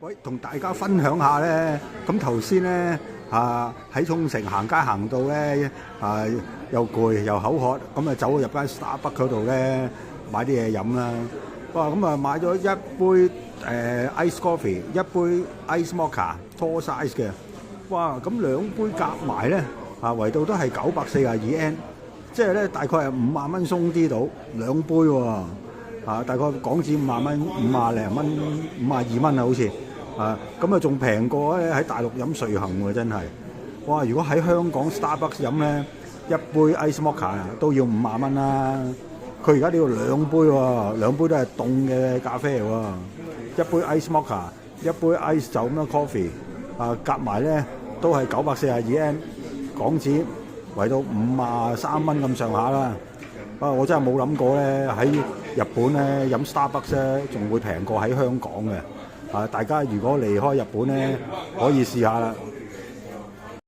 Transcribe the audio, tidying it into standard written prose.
喂，同大家分享下咧，咁頭先咧喺沖繩行街行到咧又攰又口渴，咁啊走入間 Starbucks 嗰度咧買啲嘢飲啦。哇，咁啊買咗一杯ice coffee，一杯 ice mocha tall size 嘅。哇，咁兩杯夾埋咧圍到都係942 yen， 即係咧大概係5萬蚊鬆啲到兩杯喎。大概港紙5萬蚊，50零蚊，52蚊啊，好似咁啊，仲平過咧喺大陸飲瑞幸喎，真係哇！如果喺香港 Starbucks 飲咧，一杯 ice mocha 都要5萬蚊啦。佢而家呢度兩杯喎，兩杯都係凍嘅咖啡嚟喎，一杯 ice mocha， 一杯 ice 就咁樣 coffee 夾埋咧都係942 yen， 港紙圍到53蚊咁上下啦。我真係冇諗過咧，喺日本咧飲 Starbucks 咧，仲會平過喺香港嘅。大家如果離開日本咧，可以試下啦。